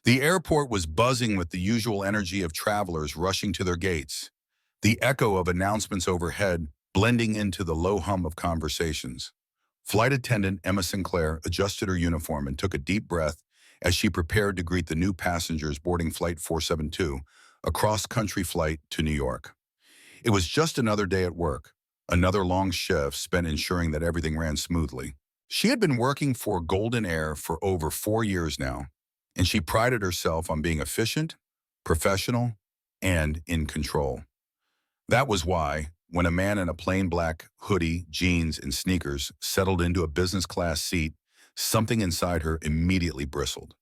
The airport was buzzing with the usual energy of travelers rushing to their gates, the echo of announcements overhead blending into the low hum of conversations. Flight attendant Emma Sinclair adjusted her uniform and took a deep breath as she prepared to greet the new passengers boarding Flight 472, a cross-country flight to New York. It was just another day at work, another long shift spent ensuring that everything ran smoothly. She had been working for Golden Air for over 4 years now, and she prided herself on being efficient, professional, and in control. That was why, when a man in a plain black hoodie, jeans, and sneakers settled into a business class seat, something inside her immediately bristled.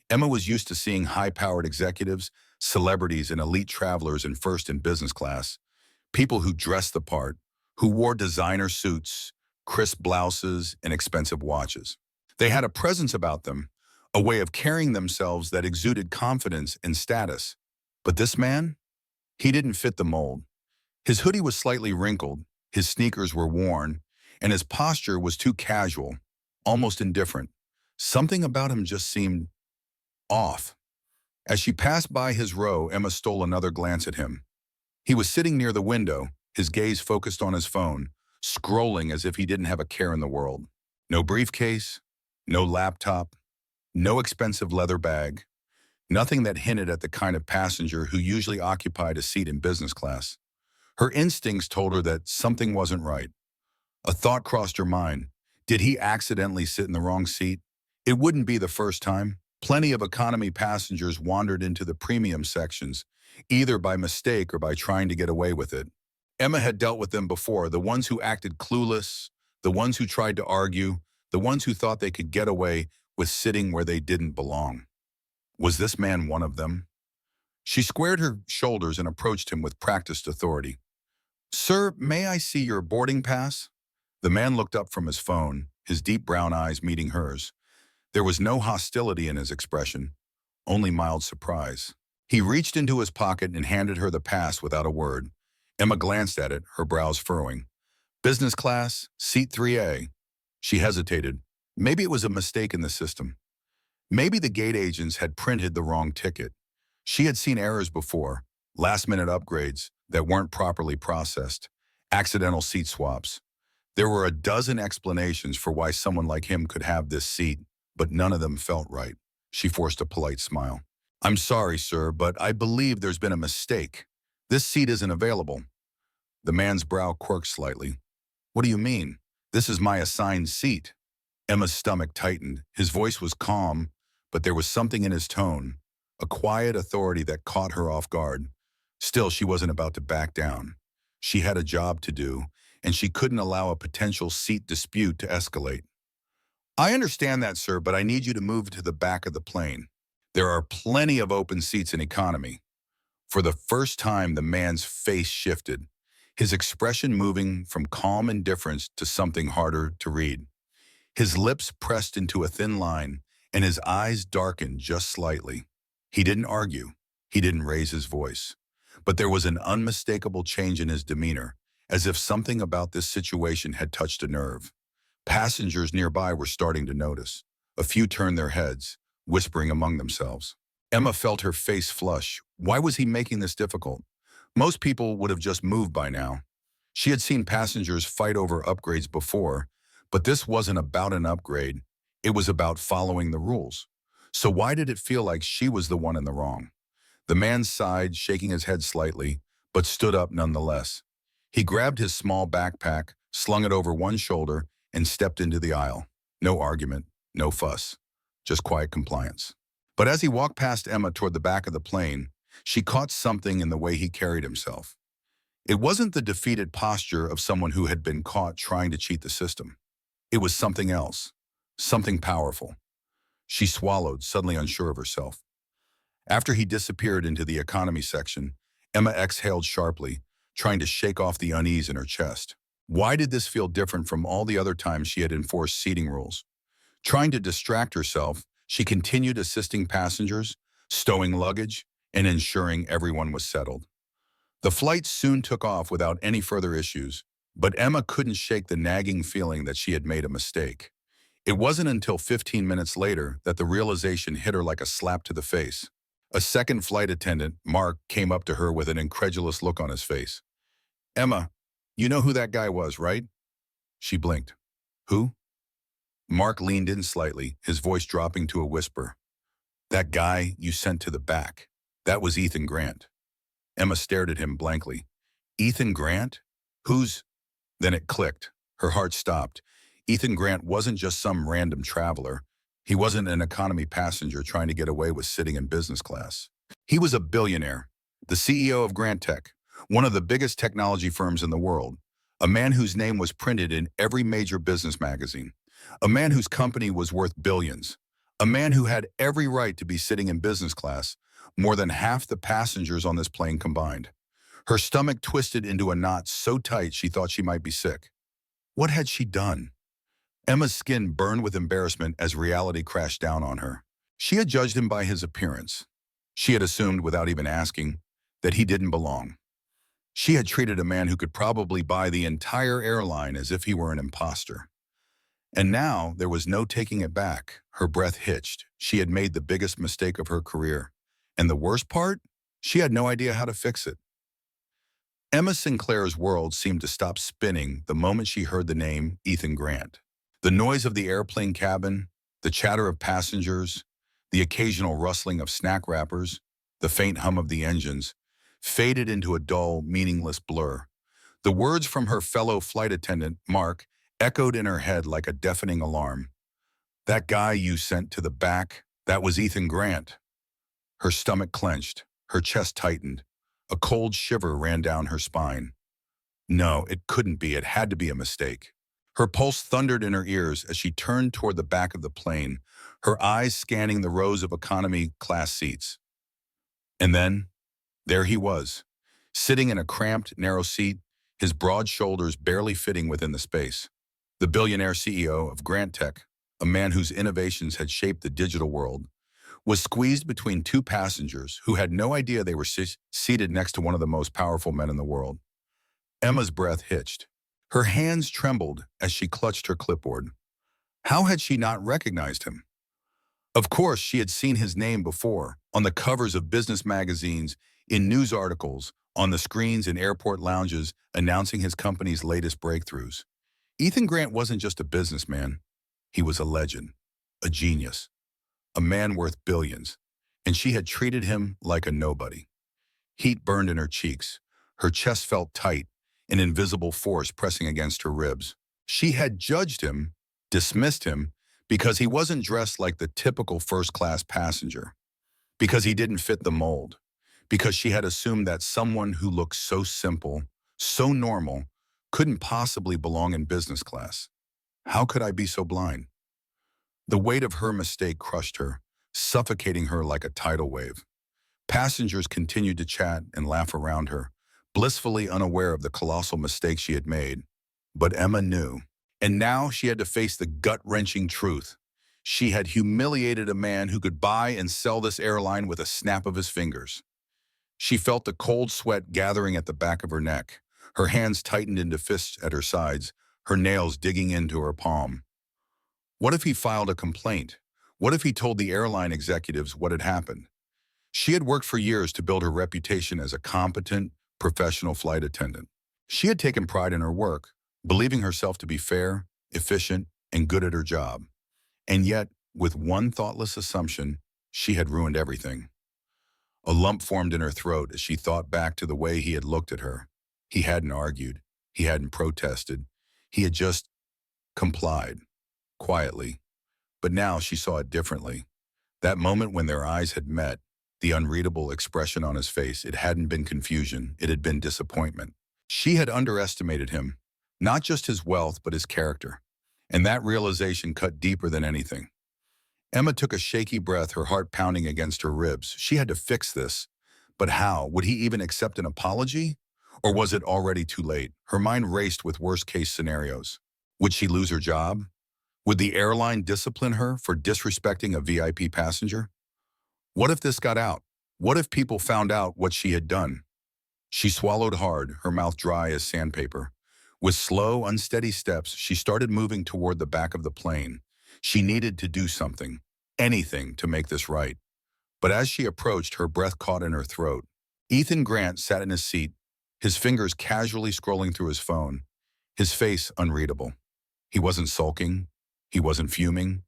Emma was used to seeing high-powered executives, celebrities, and elite travelers in first and business class, people who dressed the part, who wore designer suits, crisp blouses, and expensive watches. They had a presence about them, a way of carrying themselves that exuded confidence and status. But this man? He didn't fit the mold. His hoodie was slightly wrinkled, his sneakers were worn, and his posture was too casual, almost indifferent. Something about him just seemed off. As she passed by his row, Emma stole another glance at him. He was sitting near the window, his gaze focused on his phone, scrolling as if he didn't have a care in the world. No briefcase, no laptop, no expensive leather bag, nothing that hinted at the kind of passenger who usually occupied a seat in business class. Her instincts told her that something wasn't right. A thought crossed her mind. Did he accidentally sit in the wrong seat? It wouldn't be the first time. Plenty of economy passengers wandered into the premium sections, either by mistake or by trying to get away with it. Emma had dealt with them before, the ones who acted clueless, the ones who tried to argue, the ones who thought they could get away with sitting where they didn't belong. Was this man one of them? She squared her shoulders and approached him with practiced authority. "Sir, may I see your boarding pass?" The man looked up from his phone, his deep brown eyes meeting hers. There was no hostility in his expression, only mild surprise. He reached into his pocket and handed her the pass without a word. Emma glanced at it, her brows furrowing. Business class, seat 3A. She hesitated. Maybe it was a mistake in the system. Maybe the gate agents had printed the wrong ticket. She had seen errors before, last-minute upgrades that weren't properly processed, accidental seat swaps. There were a dozen explanations for why someone like him could have this seat, but none of them felt right. She forced a polite smile. "I'm sorry, sir, but I believe there's been a mistake. This seat isn't available." The man's brow quirked slightly. "What do you mean? This is my assigned seat." Emma's stomach tightened. His voice was calm, but there was something in his tone, a quiet authority that caught her off guard. Still, she wasn't about to back down. She had a job to do, and she couldn't allow a potential seat dispute to escalate. "I understand that, sir, but I need you to move to the back of the plane. There are plenty of open seats in economy." For the first time, the man's face shifted, his expression moving from calm indifference to something harder to read. His lips pressed into a thin line, and his eyes darkened just slightly. He didn't argue. He didn't raise his voice. But there was an unmistakable change in his demeanor, as if something about this situation had touched a nerve. Passengers nearby were starting to notice. A few turned their heads, whispering among themselves. Emma felt her face flush. Why was he making this difficult? Most people would have just moved by now. She had seen passengers fight over upgrades before, but this wasn't about an upgrade. It was about following the rules. So why did it feel like she was the one in the wrong? The man sighed, shaking his head slightly, but stood up nonetheless. He grabbed his small backpack, slung it over one shoulder, and stepped into the aisle. No argument, no fuss, just quiet compliance. But as he walked past Emma toward the back of the plane, she caught something in the way he carried himself. It wasn't the defeated posture of someone who had been caught trying to cheat the system. It was something else, something powerful. She swallowed, suddenly unsure of herself. After he disappeared into the economy section, Emma exhaled sharply, trying to shake off the unease in her chest. Why did this feel different from all the other times she had enforced seating rules? Trying to distract herself, she continued assisting passengers, stowing luggage, and ensuring everyone was settled. The flight soon took off without any further issues, but Emma couldn't shake the nagging feeling that she had made a mistake. It wasn't until 15 minutes later that the realization hit her like a slap to the face. A second flight attendant, Mark, came up to her with an incredulous look on his face. "Emma, you know who that guy was, right?" She blinked. "Who?" Mark leaned in slightly, his voice dropping to a whisper. "That guy you sent to the back. That was Ethan Grant." Emma stared at him blankly. "Ethan Grant? Who's—" Then it clicked. Her heart stopped. Ethan Grant wasn't just some random traveler. He wasn't an economy passenger trying to get away with sitting in business class. He was a billionaire, the CEO of Grant Tech, one of the biggest technology firms in the world, a man whose name was printed in every major business magazine, a man whose company was worth billions, a man who had every right to be sitting in business class, more than half the passengers on this plane combined. Her stomach twisted into a knot so tight she thought she might be sick. What had she done? Emma's skin burned with embarrassment as reality crashed down on her. She had judged him by his appearance. She had assumed, without even asking, that he didn't belong. She had treated a man who could probably buy the entire airline as if he were an imposter. And now there was no taking it back. Her breath hitched. She had made the biggest mistake of her career. And the worst part? She had no idea how to fix it. Emma Sinclair's world seemed to stop spinning the moment she heard the name Ethan Grant. The noise of the airplane cabin, the chatter of passengers, the occasional rustling of snack wrappers, the faint hum of the engines, faded into a dull, meaningless blur. The words from her fellow flight attendant, Mark, echoed in her head like a deafening alarm. "That guy you sent to the back, that was Ethan Grant." Her stomach clenched, her chest tightened. A cold shiver ran down her spine. No, it couldn't be. It had to be a mistake. Her pulse thundered in her ears as she turned toward the back of the plane, her eyes scanning the rows of economy class seats. And then, there he was, sitting in a cramped, narrow seat, his broad shoulders barely fitting within the space. The billionaire CEO of Grant Tech, a man whose innovations had shaped the digital world, was squeezed between two passengers who had no idea they were seated next to one of the most powerful men in the world. Emma's breath hitched. Her hands trembled as she clutched her clipboard. How had she not recognized him? Of course, she had seen his name before, on the covers of business magazines, in news articles, on the screens in airport lounges announcing his company's latest breakthroughs. Ethan Grant wasn't just a businessman. He was a legend, a genius, a man worth billions, and she had treated him like a nobody. Heat burned in her cheeks. Her chest felt tight, an invisible force pressing against her ribs. She had judged him, dismissed him, because he wasn't dressed like the typical first-class passenger, because he didn't fit the mold, because she had assumed that someone who looked so simple, so normal, couldn't possibly belong in business class. How could I be so blind? The weight of her mistake crushed her, suffocating her like a tidal wave. Passengers continued to chat and laugh around her, blissfully unaware of the colossal mistake she had made. But Emma knew. And now she had to face the gut-wrenching truth. She had humiliated a man who could buy and sell this airline with a snap of his fingers. She felt the cold sweat gathering at the back of her neck. Her hands tightened into fists at her sides, her nails digging into her palm. What if he filed a complaint? What if he told the airline executives what had happened? She had worked for years to build her reputation as a competent, professional flight attendant. She had taken pride in her work, believing herself to be fair, efficient, and good at her job. And yet, with one thoughtless assumption, she had ruined everything. A lump formed in her throat as she thought back to the way he had looked at her. He hadn't argued. He hadn't protested. He had just complied, quietly. But now she saw it differently. That moment when their eyes had met, the unreadable expression on his face, it hadn't been confusion, it had been disappointment. She had underestimated him, not just his wealth, but his character. And that realization cut deeper than anything. Emma took a shaky breath, her heart pounding against her ribs. She had to fix this. But how? Would he even accept an apology? Or was it already too late? Her mind raced with worst-case scenarios. Would she lose her job? Would the airline discipline her for disrespecting a VIP passenger? What if this got out? What if people found out what she had done? She swallowed hard, her mouth dry as sandpaper. With slow, unsteady steps, she started moving toward the back of the plane. She needed to do something, anything to make this right. But as she approached, her breath caught in her throat. Ethan Grant sat in his seat, his fingers casually scrolling through his phone, his face unreadable. He wasn't sulking. He wasn't fuming.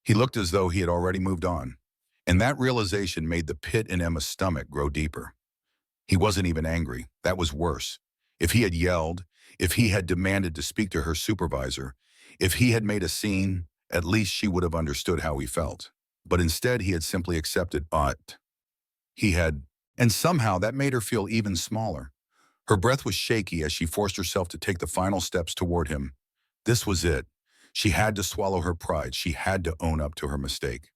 He looked as though he had already moved on. And that realization made the pit in Emma's stomach grow deeper. He wasn't even angry. That was worse. If he had yelled, if he had demanded to speak to her supervisor, if he had made a scene, at least she would have understood how he felt. But instead, he had simply accepted it. He had, and somehow that made her feel even smaller. Her breath was shaky as she forced herself to take the final steps toward him. This was it. She had to swallow her pride. She had to own up to her mistake.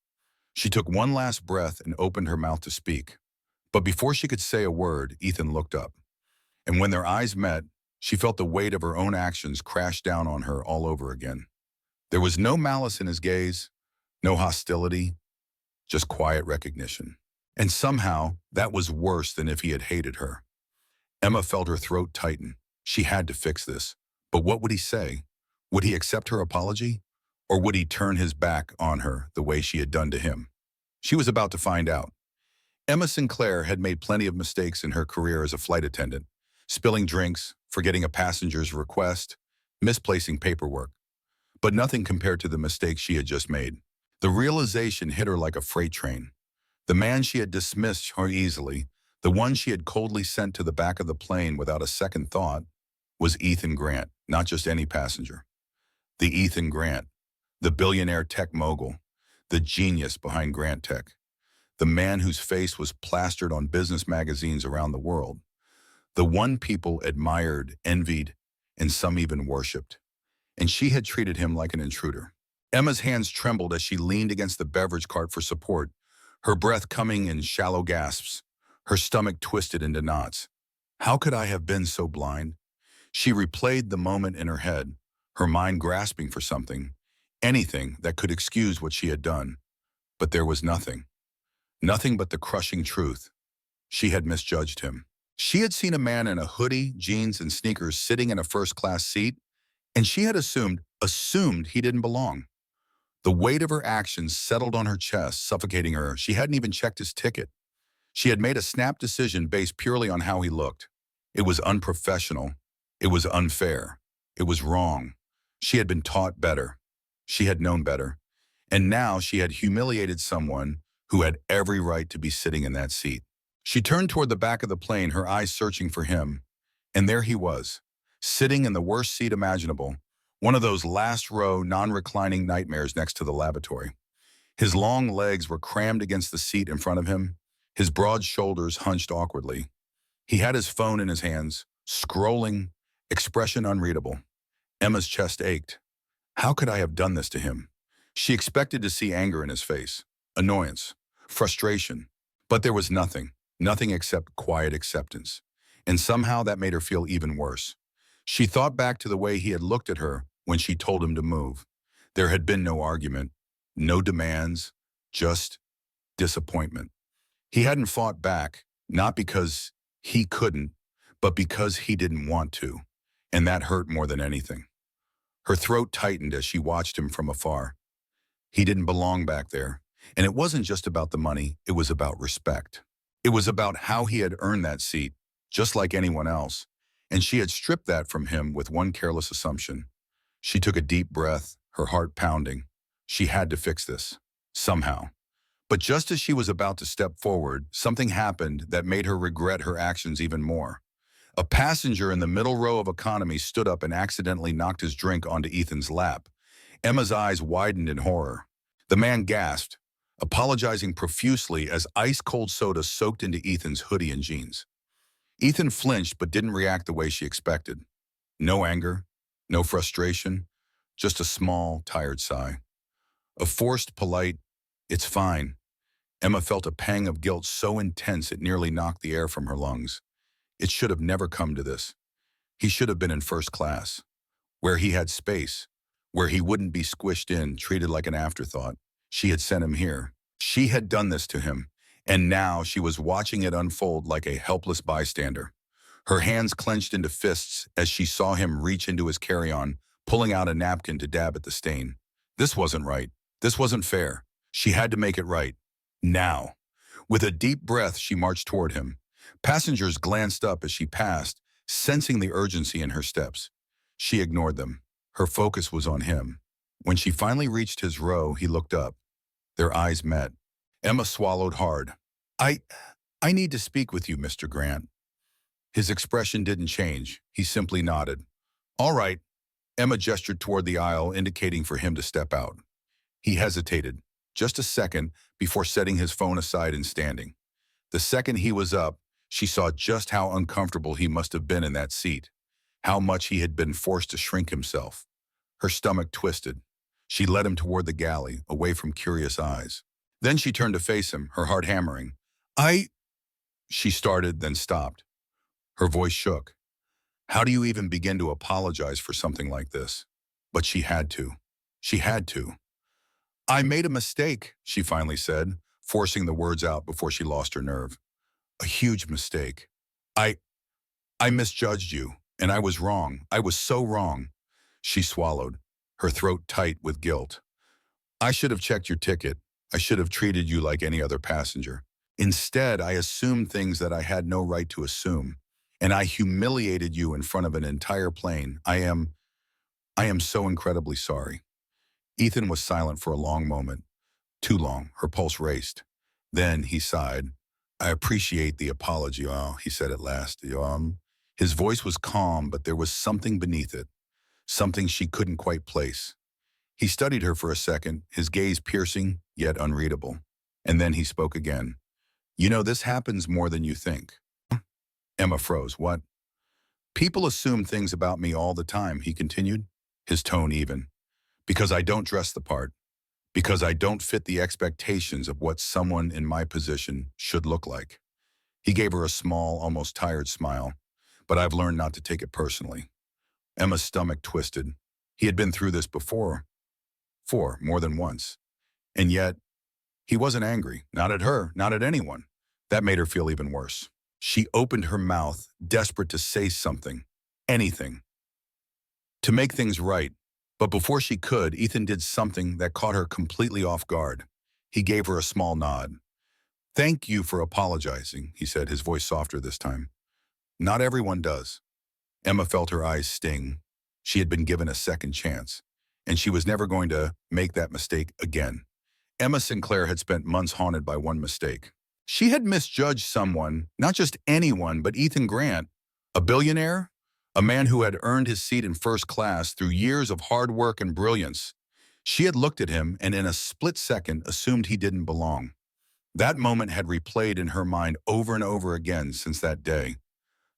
She took one last breath and opened her mouth to speak. But before she could say a word, Ethan looked up. And when their eyes met, she felt the weight of her own actions crash down on her all over again. There was no malice in his gaze, no hostility, just quiet recognition. And somehow, that was worse than if he had hated her. Emma felt her throat tighten. She had to fix this. But what would he say? Would he accept her apology? Or would he turn his back on her the way she had done to him? She was about to find out. Emma Sinclair had made plenty of mistakes in her career as a flight attendant, spilling drinks, forgetting a passenger's request, misplacing paperwork. But nothing compared to the mistake she had just made. The realization hit her like a freight train. The man she had dismissed so easily, the one she had coldly sent to the back of the plane without a second thought, was Ethan Grant, not just any passenger. The Ethan Grant, the billionaire tech mogul, the genius behind Grant Tech, the man whose face was plastered on business magazines around the world, the one people admired, envied, and some even worshipped. And she had treated him like an intruder. Emma's hands trembled as she leaned against the beverage cart for support, her breath coming in shallow gasps, her stomach twisted into knots. How could I have been so blind? She replayed the moment in her head, her mind grasping for something, anything that could excuse what she had done. But there was nothing. Nothing but the crushing truth. She had misjudged him. She had seen a man in a hoodie, jeans, and sneakers sitting in a first-class seat, and she had assumed he didn't belong. The weight of her actions settled on her chest, suffocating her. She hadn't even checked his ticket. She had made a snap decision based purely on how he looked. It was unprofessional. It was unfair. It was wrong. She had been taught better. She had known better. And now she had humiliated someone who had every right to be sitting in that seat. She turned toward the back of the plane, her eyes searching for him. And there he was, sitting in the worst seat imaginable, one of those last-row, non-reclining nightmares next to the lavatory. His long legs were crammed against the seat in front of him, his broad shoulders hunched awkwardly. He had his phone in his hands, scrolling, expression unreadable. Emma's chest ached. How could I have done this to him? She expected to see anger in his face, annoyance, frustration. But there was nothing except quiet acceptance. And somehow that made her feel even worse. She thought back to the way he had looked at her when she told him to move. There had been no argument, no demands, just disappointment. He hadn't fought back, not because he couldn't, but because he didn't want to. And that hurt more than anything. Her throat tightened as she watched him from afar. He didn't belong back there. And it wasn't just about the money, it was about respect. It was about how he had earned that seat, just like anyone else. And she had stripped that from him with one careless assumption. She took a deep breath, her heart pounding. She had to fix this, somehow. But just as she was about to step forward, something happened that made her regret her actions even more. A passenger in the middle row of economy stood up and accidentally knocked his drink onto Ethan's lap. Emma's eyes widened in horror. The man gasped, apologizing profusely as ice-cold soda soaked into Ethan's hoodie and jeans. Ethan flinched but didn't react the way she expected. No anger, no frustration, just a small, tired sigh. A forced, polite, "It's fine." Emma felt a pang of guilt so intense it nearly knocked the air from her lungs. It should have never come to this. He should have been in first class, where he had space, where he wouldn't be squished in, treated like an afterthought. She had sent him here. She had done this to him, and now she was watching it unfold like a helpless bystander. Her hands clenched into fists as she saw him reach into his carry-on, pulling out a napkin to dab at the stain. This wasn't right. This wasn't fair. She had to make it right. Now. With a deep breath, she marched toward him. Passengers glanced up as she passed, sensing the urgency in her steps. She ignored them. Her focus was on him. When she finally reached his row, he looked up. Their eyes met. Emma swallowed hard. I I need to speak with you, Mr. Grant. His expression didn't change. He simply nodded. All right. Emma gestured toward the aisle, indicating for him to step out. He hesitated, just a second, before setting his phone aside and standing. The second he was up, she saw just how uncomfortable he must have been in that seat, how much he had been forced to shrink himself. Her stomach twisted. She led him toward the galley, away from curious eyes. Then she turned to face him, her heart hammering. She started, then stopped. Her voice shook. How do you even begin to apologize for something like this? But she had to. She had to. I made a mistake, she finally said, forcing the words out before she lost her nerve. A huge mistake. I misjudged you, and I was wrong. I was so wrong. She swallowed, her throat tight with guilt. I should have checked your ticket. I should have treated you like any other passenger. Instead, I assumed things that I had no right to assume, and I humiliated you in front of an entire plane. I am so incredibly sorry. Ethan was silent for a long moment. Too long. Her pulse raced. Then he sighed. I appreciate the apology, he said at last. His voice was calm, but there was something beneath it, something she couldn't quite place. He studied her for a second, his gaze piercing, yet unreadable. And then he spoke again. You know, this happens more than you think. Emma froze. What? People assume things about me all the time, he continued, his tone even. Because I don't dress the part. Because I don't fit the expectations of what someone in my position should look like. He gave her a small, almost tired smile, but I've learned not to take it personally. Emma's stomach twisted. He had been through this before, more than once. And yet, he wasn't angry, not at her, not at anyone. That made her feel even worse. She opened her mouth, desperate to say something, anything, to make things right. But before she could, Ethan did something that caught her completely off guard. He gave her a small nod. Thank you for apologizing, he said, his voice softer this time. Not everyone does. Emma felt her eyes sting. She had been given a second chance, and she was never going to make that mistake again. Emma Sinclair had spent months haunted by one mistake. She had misjudged someone, not just anyone, but Ethan Grant, a billionaire, a man who had earned his seat in first class through years of hard work and brilliance. She had looked at him and in a split second assumed he didn't belong. That moment had replayed in her mind over and over again since that day.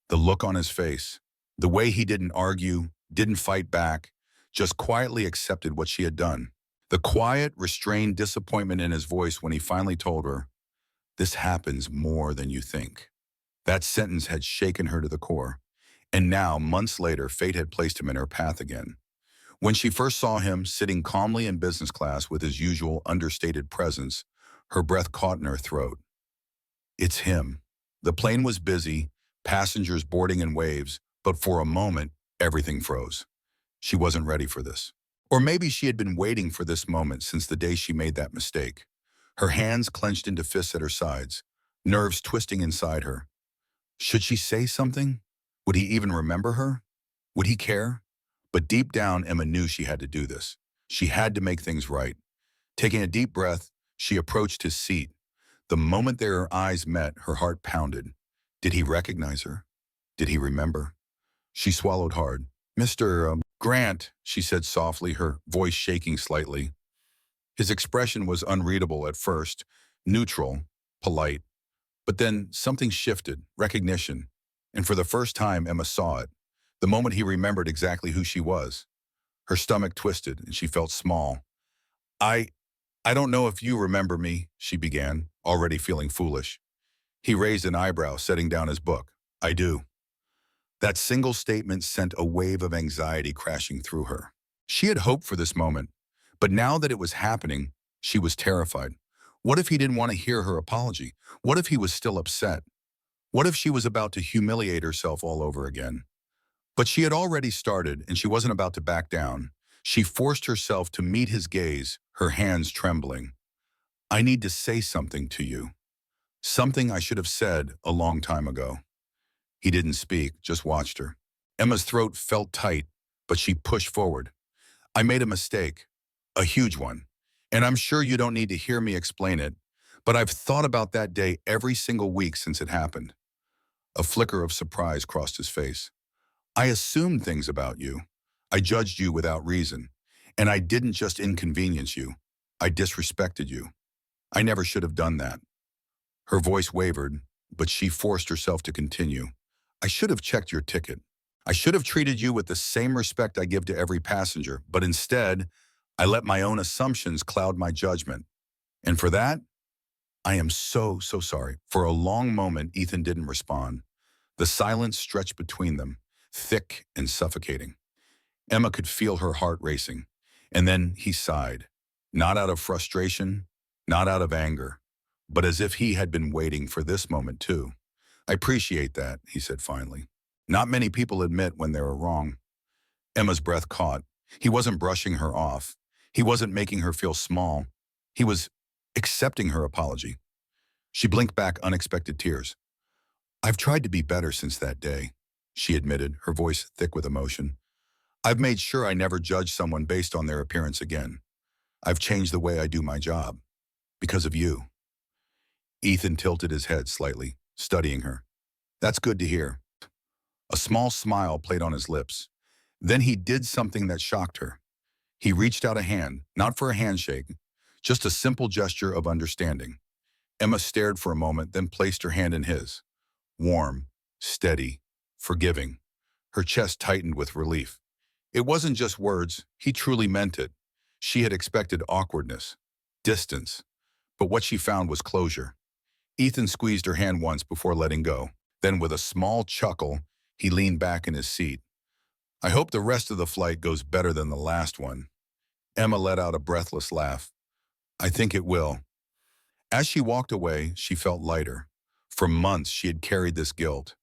The look on his face, the way he didn't argue, didn't fight back, just quietly accepted what she had done. The quiet, restrained disappointment in his voice when he finally told her, "This happens more than you think." That sentence had shaken her to the core. And now, months later, fate had placed him in her path again. When she first saw him sitting calmly in business class with his usual understated presence, her breath caught in her throat. It's him. The plane was busy, passengers boarding in waves, but for a moment, everything froze. She wasn't ready for this. Or maybe she had been waiting for this moment since the day she made that mistake. Her hands clenched into fists at her sides, nerves twisting inside her. Should she say something? Would he even remember her? Would he care? But deep down, Emma knew she had to do this. She had to make things right. Taking a deep breath, she approached his seat. The moment their eyes met, her heart pounded. Did he recognize her? Did he remember? She swallowed hard. Mr. Grant, she said softly, her voice shaking slightly. His expression was unreadable at first, neutral, polite. But then something shifted, recognition. And for the first time, Emma saw it. The moment he remembered exactly who she was. Her stomach twisted, and she felt small. I don't know if you remember me, she began, already feeling foolish. He raised an eyebrow, setting down his book. I do. That single statement sent a wave of anxiety crashing through her. She had hoped for this moment, but now that it was happening, she was terrified. What if he didn't want to hear her apology? What if he was still upset? What if she was about to humiliate herself all over again? But she had already started, and she wasn't about to back down. She forced herself to meet his gaze, her hands trembling. "I need to say something to you. Something I should have said a long time ago." He didn't speak, just watched her. Emma's throat felt tight, but she pushed forward. "I made a mistake. A huge one. And I'm sure you don't need to hear me explain it, but I've thought about that day every single week since it happened." A flicker of surprise crossed his face. "I assumed things about you. I judged you without reason. And I didn't just inconvenience you. I disrespected you. I never should have done that." Her voice wavered, but she forced herself to continue. "I should have checked your ticket. I should have treated you with the same respect I give to every passenger, but instead, I let my own assumptions cloud my judgment. And for that, I am so sorry." For a long moment, Ethan didn't respond. The silence stretched between them, thick and suffocating. Emma could feel her heart racing. And then he sighed, not out of frustration, not out of anger, but as if he had been waiting for this moment too. "I appreciate that," he said finally. "Not many people admit when they were wrong." Emma's breath caught. He wasn't brushing her off. He wasn't making her feel small. He was accepting her apology. She blinked back unexpected tears. "I've tried to be better since that day," she admitted, her voice thick with emotion. "I've made sure I never judge someone based on their appearance again. I've changed the way I do my job. Because of you." Ethan tilted his head slightly, studying her. "That's good to hear." A small smile played on his lips. Then he did something that shocked her. He reached out a hand, not for a handshake, just a simple gesture of understanding. Emma stared for a moment, then placed her hand in his. Warm, steady, forgiving. Her chest tightened with relief. It wasn't just words, he truly meant it. She had expected awkwardness, distance, but what she found was closure. Ethan squeezed her hand once before letting go. Then with a small chuckle, he leaned back in his seat. "I hope the rest of the flight goes better than the last one." Emma let out a breathless laugh. "I think it will." As she walked away, she felt lighter. For months, she had carried this guilt,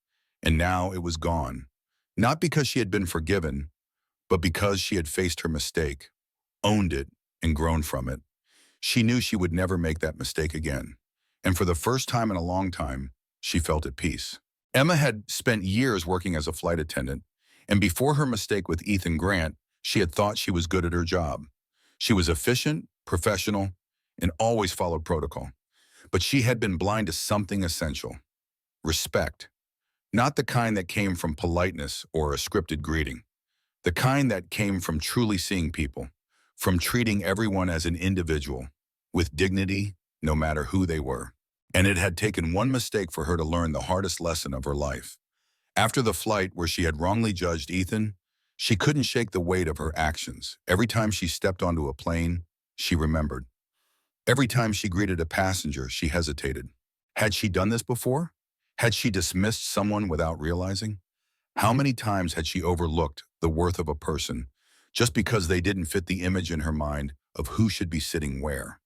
and now it was gone. Not because she had been forgiven, but because she had faced her mistake, owned it, and grown from it. She knew she would never make that mistake again. And for the first time in a long time, she felt at peace. Emma had spent years working as a flight attendant, and before her mistake with Ethan Grant, she had thought she was good at her job. She was efficient, professional, and always followed protocol. But she had been blind to something essential: respect. Not the kind that came from politeness or a scripted greeting. The kind that came from truly seeing people, from treating everyone as an individual, with dignity, no matter who they were. And it had taken one mistake for her to learn the hardest lesson of her life. After the flight where she had wrongly judged Ethan, she couldn't shake the weight of her actions. Every time she stepped onto a plane, she remembered. Every time she greeted a passenger, she hesitated. Had she done this before? Had she dismissed someone without realizing? How many times had she overlooked the worth of a person just because they didn't fit the image in her mind of who should be sitting where?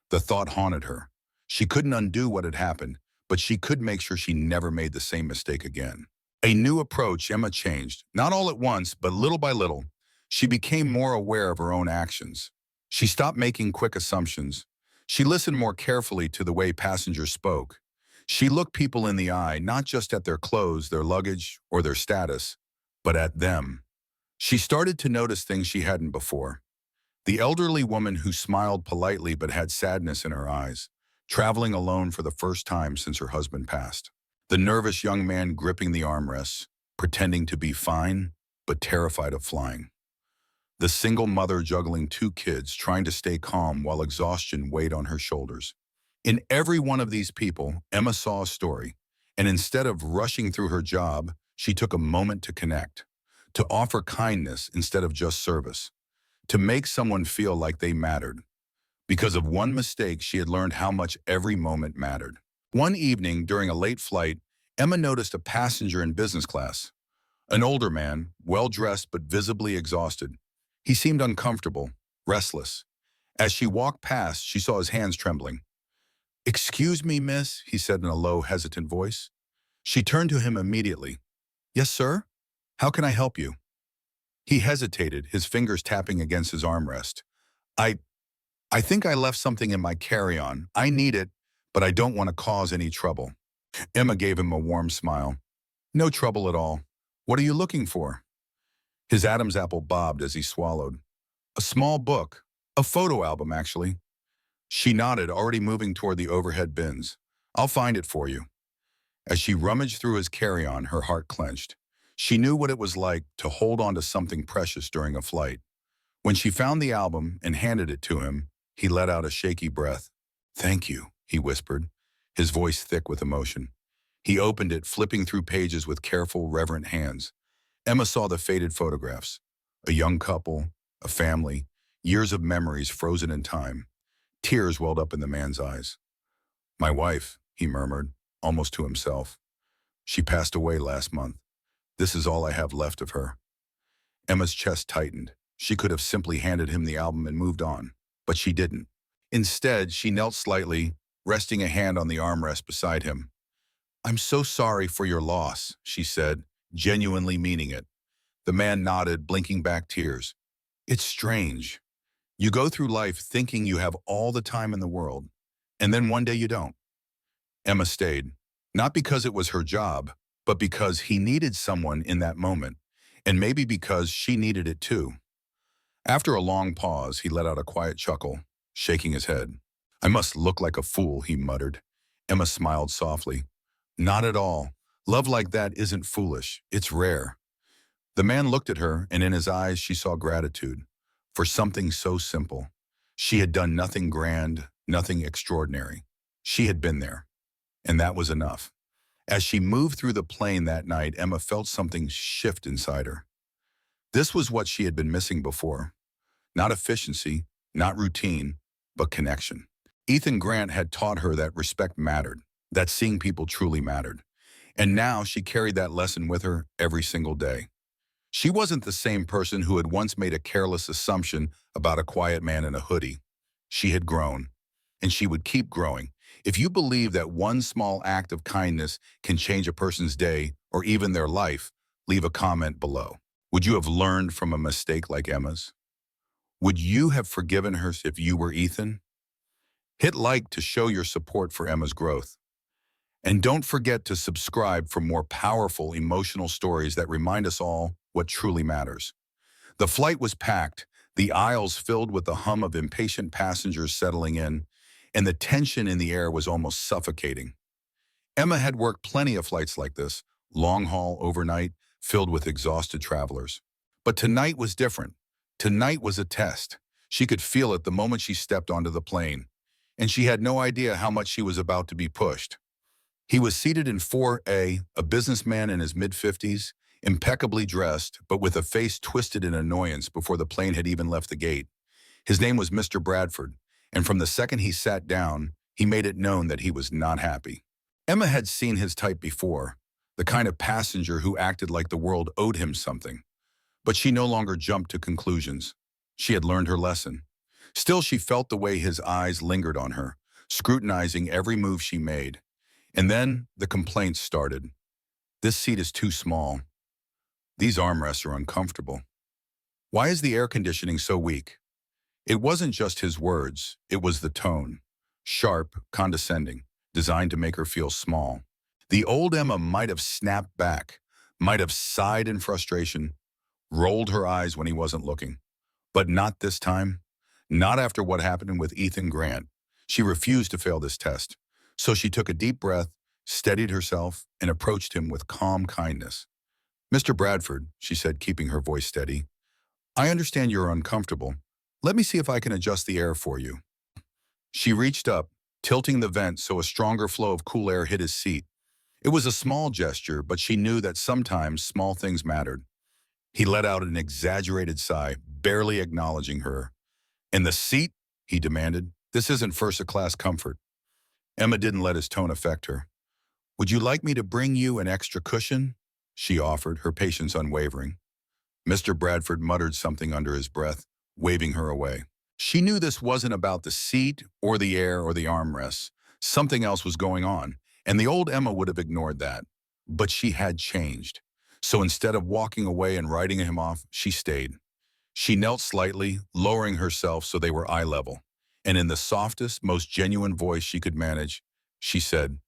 The thought haunted her. She couldn't undo what had happened, but she could make sure she never made the same mistake again. A new approach. Emma changed, not all at once, but little by little. She became more aware of her own actions. She stopped making quick assumptions. She listened more carefully to the way passengers spoke. She looked people in the eye, not just at their clothes, their luggage, or their status, but at them. She started to notice things she hadn't before. The elderly woman who smiled politely but had sadness in her eyes, traveling alone for the first time since her husband passed. The nervous young man gripping the armrests, pretending to be fine, but terrified of flying. The single mother juggling two kids, trying to stay calm while exhaustion weighed on her shoulders. In every one of these people, Emma saw a story, and instead of rushing through her job, she took a moment to connect, to offer kindness instead of just service, to make someone feel like they mattered. Because of one mistake, she had learned how much every moment mattered. One evening, during a late flight, Emma noticed a passenger in business class. An older man, well-dressed but visibly exhausted. He seemed uncomfortable, restless. As she walked past, she saw his hands trembling. "Excuse me, miss," he said in a low, hesitant voice. She turned to him immediately. "Yes, sir? How can I help you?" He hesitated, his fingers tapping against his armrest. I, I think I left something in my carry-on. I need it, but I don't want to cause any trouble. Emma gave him a warm smile. No trouble at all. What are you looking for? His Adam's apple bobbed as he swallowed. A small book. A photo album, actually. She nodded, already moving toward the overhead bins. I'll find it for you. As she rummaged through his carry-on, her heart clenched. She knew what it was like to hold on to something precious during a flight. When she found the album and handed it to him, he let out a shaky breath. Thank you, he whispered, his voice thick with emotion. He opened it, flipping through pages with careful, reverent hands. Emma saw the faded photographs. A young couple, a family, years of memories frozen in time. Tears welled up in the man's eyes. My wife, he murmured, almost to himself. She passed away last month. This is all I have left of her. Emma's chest tightened. She could have simply handed him the album and moved on, but she didn't. Instead, she knelt slightly, resting a hand on the armrest beside him. I'm so sorry for your loss, she said, genuinely meaning it. The man nodded, blinking back tears. It's strange. You go through life thinking you have all the time in the world, and then one day you don't. Emma stayed, not because it was her job, but because he needed someone in that moment, and maybe because she needed it too. After a long pause, he let out a quiet chuckle, shaking his head. I must look like a fool, he muttered. Emma smiled softly. Not at all. Love like that isn't foolish. It's rare. The man looked at her, and in his eyes she saw gratitude for something so simple. She had done nothing grand, nothing extraordinary. She had been there, and that was enough. As she moved through the plane that night, Emma felt something shift inside her. This was what she had been missing before. Not efficiency, not routine, but connection. Ethan Grant had taught her that respect mattered, that seeing people truly mattered. And now she carried that lesson with her every single day. She wasn't the same person who had once made a careless assumption about a quiet man in a hoodie. She had grown, and she would keep growing. If you believe that one small act of kindness can change a person's day or even their life, leave a comment below. Would you have learned from a mistake like Emma's? Would you have forgiven her if you were Ethan? Hit like to show your support for Emma's growth. And don't forget to subscribe for more powerful emotional stories that remind us all what truly matters. The flight was packed, the aisles filled with the hum of impatient passengers settling in, and the tension in the air was almost suffocating. Emma had worked plenty of flights like this, long haul, overnight, filled with exhausted travelers. But tonight was different. Tonight was a test. She could feel it the moment she stepped onto the plane, and she had no idea how much she was about to be pushed. He was seated in 4A, a businessman in his mid-50s, impeccably dressed, but with a face twisted in annoyance before the plane had even left the gate. His name was Mr. Bradford, and from the second he sat down, he made it known that he was not happy. Emma had seen his type before, the kind of passenger who acted like the world owed him something. But she no longer jumped to conclusions. She had learned her lesson. Still, she felt the way his eyes lingered on her, scrutinizing every move she made. And then the complaints started. This seat is too small. These armrests are uncomfortable. Why is the air conditioning so weak? It wasn't just his words, it was the tone. Sharp, condescending, designed to make her feel small. The old Emma might have snapped back, might have sighed in frustration, rolled her eyes when he wasn't looking. But not this time. Not after what happened with Ethan Grant. She refused to fail this test. So she took a deep breath, steadied herself, and approached him with calm kindness. Mr. Bradford, she said, keeping her voice steady, I understand you're uncomfortable. Let me see if I can adjust the air for you. She reached up, tilting the vent so a stronger flow of cool air hit his seat. It was a small gesture, but she knew that sometimes small things mattered. He let out an exaggerated sigh, barely acknowledging her. In the seat? He demanded. This isn't first-class comfort. Emma didn't let his tone affect her. Would you like me to bring you an extra cushion? She offered, her patience unwavering. Mr. Bradford muttered something under his breath, waving her away. She knew this wasn't about the seat or the air or the armrests. Something else was going on, and the old Emma would have ignored that. But she had changed. So instead of walking away and writing him off, she stayed. She knelt slightly, lowering herself so they were eye level. And in the softest, most genuine voice she could manage, she said,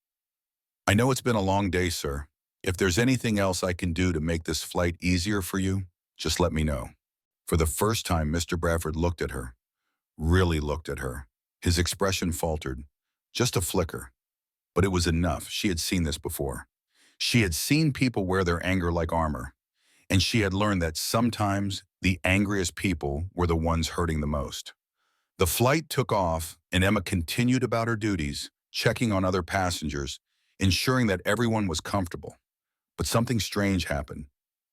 "I know it's been a long day, sir. If there's anything else I can do to make this flight easier for you, just let me know." For the first time, Mr. Bradford looked at her, really looked at her. His expression faltered, just a flicker. But it was enough. She had seen this before. She had seen people wear their anger like armor, and she had learned that sometimes the angriest people were the ones hurting the most. The flight took off, and Emma continued about her duties, checking on other passengers, ensuring that everyone was comfortable. But something strange happened.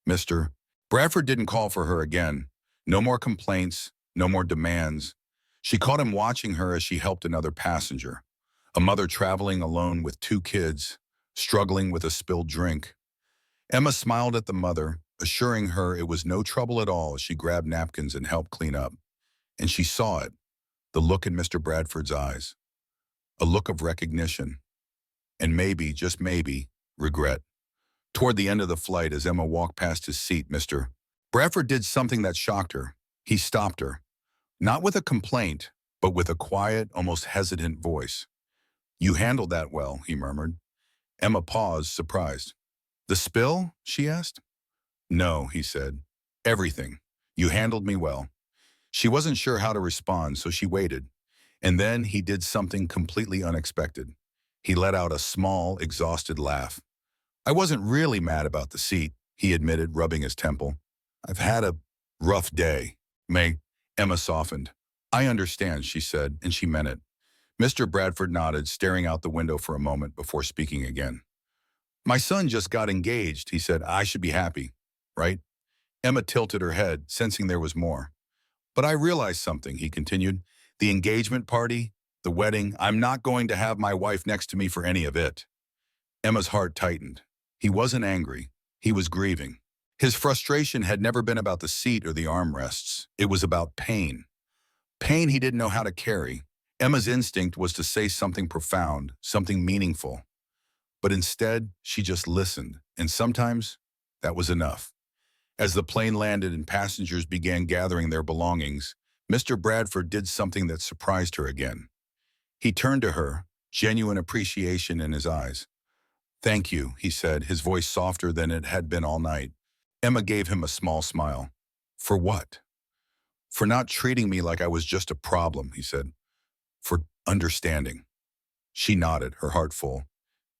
Mr. Bradford didn't call for her again. No more complaints, no more demands. She caught him watching her as she helped another passenger, a mother traveling alone with two kids, struggling with a spilled drink. Emma smiled at the mother, assuring her it was no trouble at all as she grabbed napkins and helped clean up. And she saw it, the look in Mr. Bradford's eyes, a look of recognition, and maybe, just maybe, regret. Toward the end of the flight, as Emma walked past his seat, Mr. Bradford did something that shocked her. He stopped her, not with a complaint, but with a quiet, almost hesitant voice. "You handled that well," he murmured. Emma paused, surprised. "The spill?" she asked. "No," he said. "Everything. You handled me well." She wasn't sure how to respond, so she waited. And then he did something completely unexpected. He let out a small, exhausted laugh. "I wasn't really mad about the seat," he admitted, rubbing his temple. "I've had a rough day." Emma softened. "I understand," she said, and she meant it. Mr. Bradford nodded, staring out the window for a moment before speaking again. "My son just got engaged," he said. "I should be happy, right?" Emma tilted her head, sensing there was more. "But I realized something," he continued. "The engagement party, the wedding, I'm not going to have my wife next to me for any of it." Emma's heart tightened. He wasn't angry. He was grieving. His frustration had never been about the seat or the armrests. It was about pain. Pain he didn't know how to carry. Emma's instinct was to say something profound, something meaningful. But instead, she just listened, and sometimes that was enough. As the plane landed and passengers began gathering their belongings, Mr. Bradford did something that surprised her again. He turned to her, genuine appreciation in his eyes. "Thank you," he said, his voice softer than it had been all night. Emma gave him a small smile. "For what?" "For not treating me like I was just a problem," he said. "For understanding." She nodded, her heart full.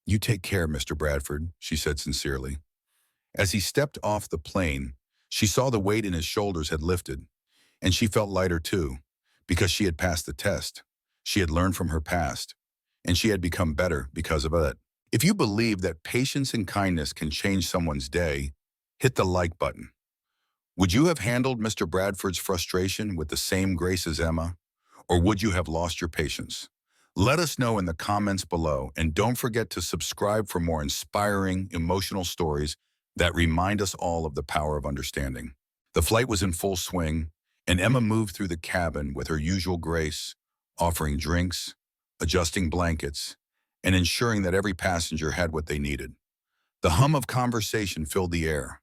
"You take care, Mr. Bradford," she said sincerely. As he stepped off the plane, she saw the weight in his shoulders had lifted, and she felt lighter too, because she had passed the test. She had learned from her past, and she had become better because of it. If you believe that patience and kindness can change someone's day, hit the like button. Would you have handled Mr. Bradford's frustration with the same grace as Emma, or would you have lost your patience? Let us know in the comments below, and don't forget to subscribe for more inspiring, emotional stories that remind us all of the power of understanding. The flight was in full swing, and Emma moved through the cabin with her usual grace, offering drinks, adjusting blankets, and ensuring that every passenger had what they needed. The hum of conversation filled the air,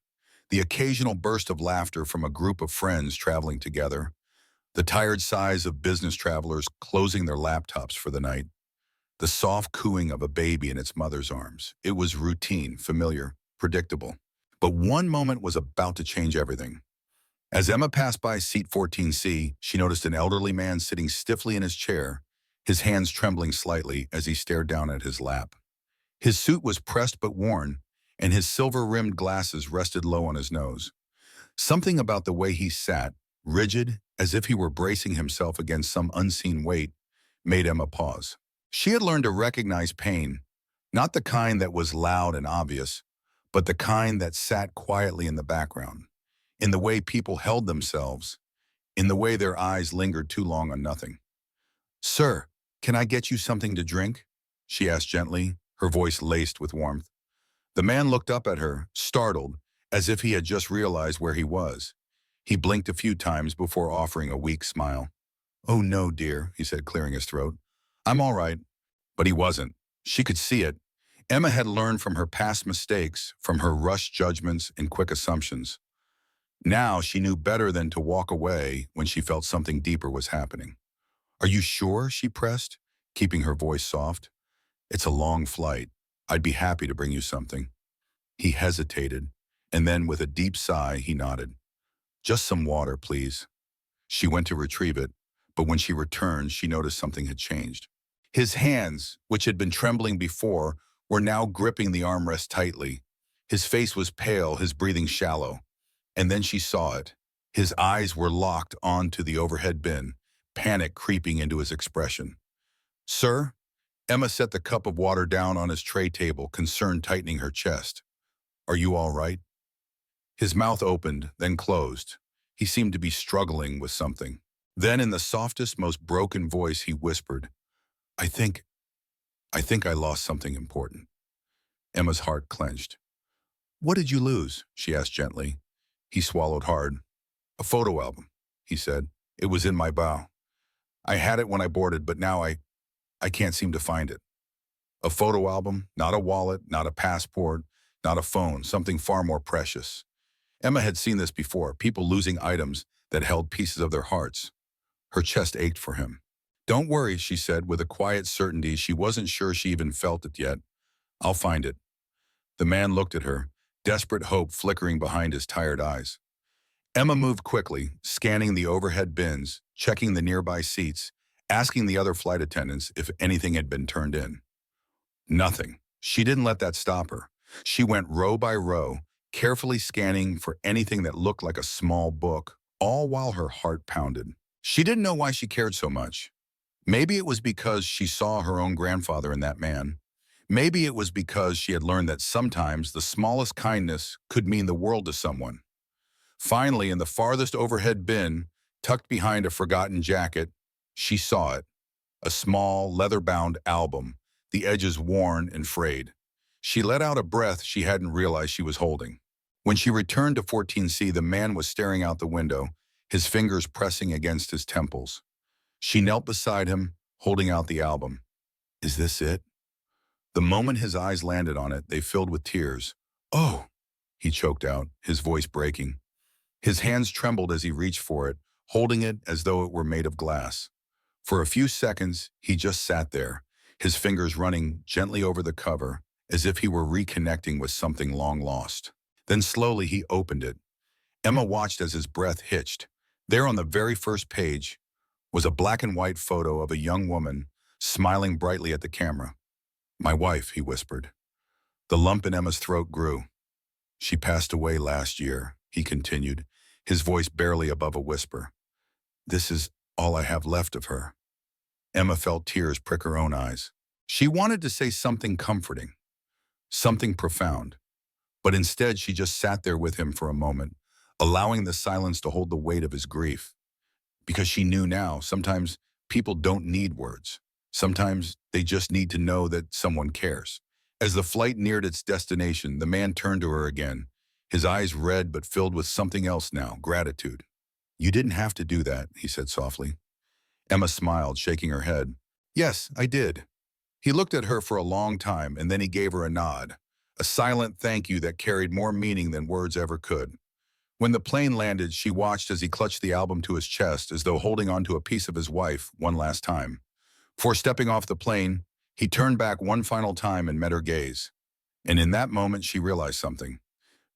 the occasional burst of laughter from a group of friends traveling together, the tired sighs of business travelers closing their laptops for the night, the soft cooing of a baby in its mother's arms. It was routine, familiar, predictable. But one moment was about to change everything. As Emma passed by seat 14C, she noticed an elderly man sitting stiffly in his chair, his hands trembling slightly as he stared down at his lap. His suit was pressed but worn, and his silver-rimmed glasses rested low on his nose. Something about the way he sat, rigid, as if he were bracing himself against some unseen weight, made Emma pause. She had learned to recognize pain, not the kind that was loud and obvious, but the kind that sat quietly in the background, in the way people held themselves, in the way their eyes lingered too long on nothing. "Sir, can I get you something to drink?" she asked gently, her voice laced with warmth. The man looked up at her, startled, as if he had just realized where he was. He blinked a few times before offering a weak smile. "Oh no, dear," he said, clearing his throat. "I'm all right." But he wasn't. She could see it. Emma had learned from her past mistakes, from her rushed judgments and quick assumptions. Now she knew better than to walk away when she felt something deeper was happening. "Are you sure?" she pressed, keeping her voice soft. "It's a long flight. I'd be happy to bring you something." He hesitated, and then with a deep sigh, he nodded. "Just some water, please." She went to retrieve it, but when she returned, she noticed something had changed. His hands, which had been trembling before, were now gripping the armrest tightly. His face was pale, his breathing shallow. And then she saw it. His eyes were locked onto the overhead bin, panic creeping into his expression. "Sir?" Emma set the cup of water down on his tray table, concern tightening her chest. "Are you all right?" His mouth opened, then closed. He seemed to be struggling with something. Then in the softest, most broken voice, he whispered, I think I lost something important." Emma's heart clenched. "What did you lose?" she asked gently. He swallowed hard. "A photo album," he said. "It was in my bow. I had it when I boarded, but now I can't seem to find it." A photo album, not a wallet, not a passport, not a phone, something far more precious. Emma had seen this before, people losing items that held pieces of their hearts. Her chest ached for him. "Don't worry," she said with a quiet certainty she wasn't sure she even felt it yet. "I'll find it." The man looked at her, desperate hope flickering behind his tired eyes. Emma moved quickly, scanning the overhead bins, checking the nearby seats, asking the other flight attendants if anything had been turned in. Nothing. She didn't let that stop her. She went row by row, carefully scanning for anything that looked like a small book, all while her heart pounded. She didn't know why she cared so much. Maybe it was because she saw her own grandfather in that man. Maybe it was because she had learned that sometimes the smallest kindness could mean the world to someone. Finally, in the farthest overhead bin, tucked behind a forgotten jacket, she saw it. A small, leather-bound album, the edges worn and frayed. She let out a breath she hadn't realized she was holding. When she returned to 14C, the man was staring out the window, his fingers pressing against his temples. She knelt beside him, holding out the album. "Is this it?" The moment his eyes landed on it, they filled with tears. "Oh," he choked out, his voice breaking. His hands trembled as he reached for it, holding it as though it were made of glass. For a few seconds, he just sat there, his fingers running gently over the cover, as if he were reconnecting with something long lost. Then slowly he opened it. Emma watched as his breath hitched. There on the very first page was a black and white photo of a young woman, smiling brightly at the camera. "My wife," he whispered. The lump in Emma's throat grew. "She passed away last year," he continued, his voice barely above a whisper. "This is all I have left of her." Emma felt tears prick her own eyes. She wanted to say something comforting, something profound, but instead she just sat there with him for a moment, allowing the silence to hold the weight of his grief. Because she knew now, sometimes people don't need words. Sometimes they just need to know that someone cares. As the flight neared its destination, the man turned to her again, his eyes red but filled with something else now, gratitude. "You didn't have to do that," he said softly. Emma smiled, shaking her head. "Yes, I did." He looked at her for a long time, and then he gave her a nod, a silent thank you that carried more meaning than words ever could. When the plane landed, she watched as he clutched the album to his chest as though holding onto a piece of his wife one last time. Before stepping off the plane, he turned back one final time and met her gaze. And in that moment, she realized something.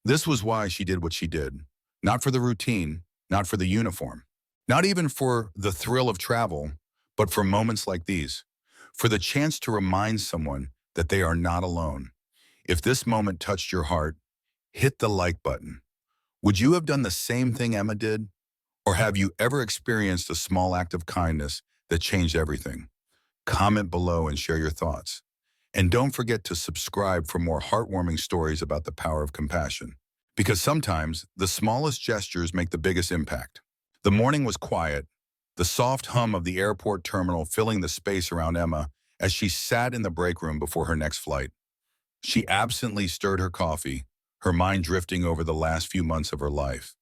This was why she did what she did. Not for the routine, not for the uniform, not even for the thrill of travel, but for moments like these, for the chance to remind someone that they are not alone. If this moment touched your heart, hit the like button. Would you have done the same thing Emma did? Or have you ever experienced a small act of kindness that changed everything? Comment below and share your thoughts. And don't forget to subscribe for more heartwarming stories about the power of compassion. Because sometimes the smallest gestures make the biggest impact. The morning was quiet, the soft hum of the airport terminal filling the space around Emma as she sat in the break room before her next flight. She absently stirred her coffee, her mind drifting over the last few months of her life.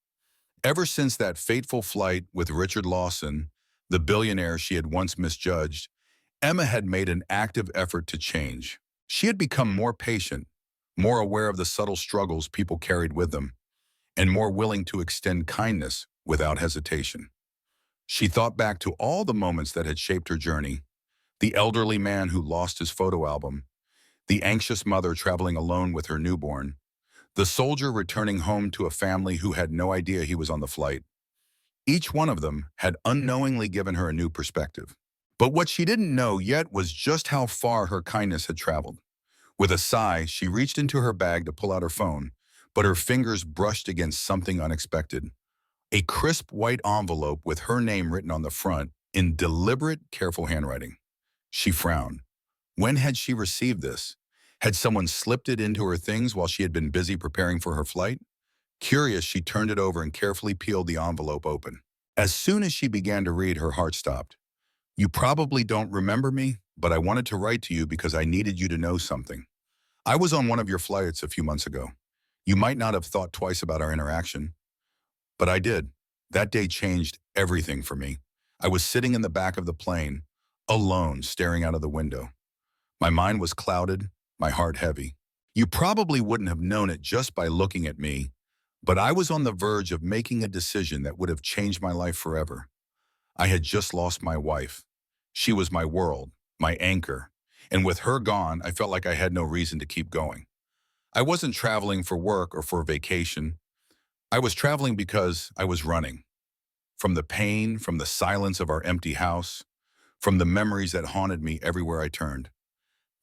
Ever since that fateful flight with Richard Lawson, the billionaire she had once misjudged, Emma had made an active effort to change. She had become more patient, more aware of the subtle struggles people carried with them, and more willing to extend kindness without hesitation. She thought back to all the moments that had shaped her journey: the elderly man who lost his photo album, the anxious mother traveling alone with her newborn, the soldier returning home to a family who had no idea he was on the flight. Each one of them had unknowingly given her a new perspective. But what she didn't know yet was just how far her kindness had traveled. With a sigh, she reached into her bag to pull out her phone, but her fingers brushed against something unexpected: a crisp white envelope with her name written on the front in deliberate, careful handwriting. She frowned. When had she received this? Had someone slipped it into her things while she had been busy preparing for her flight? Curious, she turned it over and carefully peeled the envelope open. As soon as she began to read, her heart stopped. "You probably don't remember me, but I wanted to write to you because I needed you to know something. I was on one of your flights a few months ago. You might not have thought twice about our interaction, but I did. That day changed everything for me. I was sitting in the back of the plane, alone, staring out of the window. My mind was clouded, my heart heavy. You probably wouldn't have known it just by looking at me, but I was on the verge of making a decision that would have changed my life forever. I had just lost my wife. She was my world, my anchor, and with her gone, I felt like I had no reason to keep going. I wasn't traveling for work or for vacation. I was traveling because I was running. From the pain, from the silence of our empty house, from the memories that haunted me everywhere I turned.